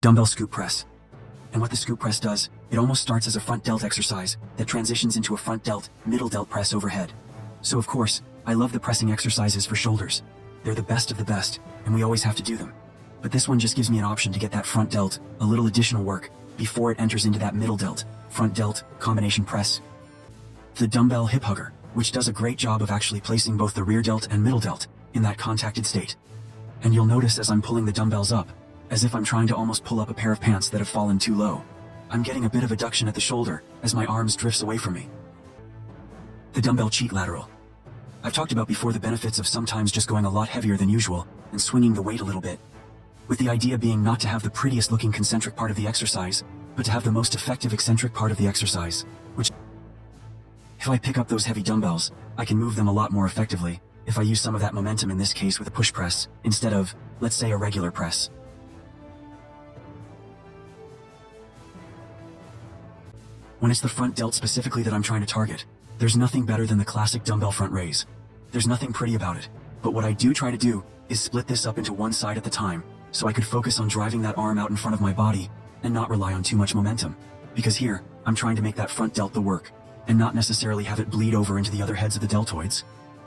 Dumbbell scoop press. And what the scoop press does, it almost starts as a front delt exercise that transitions into a front delt, middle delt press overhead. So of course, I love the pressing exercises for shoulders. They're the best of the best, and we always have to do them. But this one just gives me an option to get that front delt, a little additional work, before it enters into that middle delt, front delt, combination press. The dumbbell hip hugger, which does a great job of actually placing both the rear delt and middle delt in that contacted state. And you'll notice as I'm pulling the dumbbells up, as if I'm trying to almost pull up a pair of pants that have fallen too low, I'm getting a bit of adduction at the shoulder as my arms drifts away from me. The dumbbell cheat lateral. I've talked about before the benefits of sometimes just going a lot heavier than usual and swinging the weight a little bit, with the idea being not to have the prettiest looking concentric part of the exercise, but to have the most effective eccentric part of the exercise, which if I pick up those heavy dumbbells, I can move them a lot more effectively if I use some of that momentum in this case with a push press instead of, let's say, a regular press. When it's the front delt specifically that I'm trying to target, there's nothing better than the classic dumbbell front raise. There's nothing pretty about it, but what I do try to do is split this up into one side at the time, so I could focus on driving that arm out in front of my body and not rely on too much momentum. Because here, I'm trying to make that front delt the work, and not necessarily have it bleed over into the other heads of the deltoids,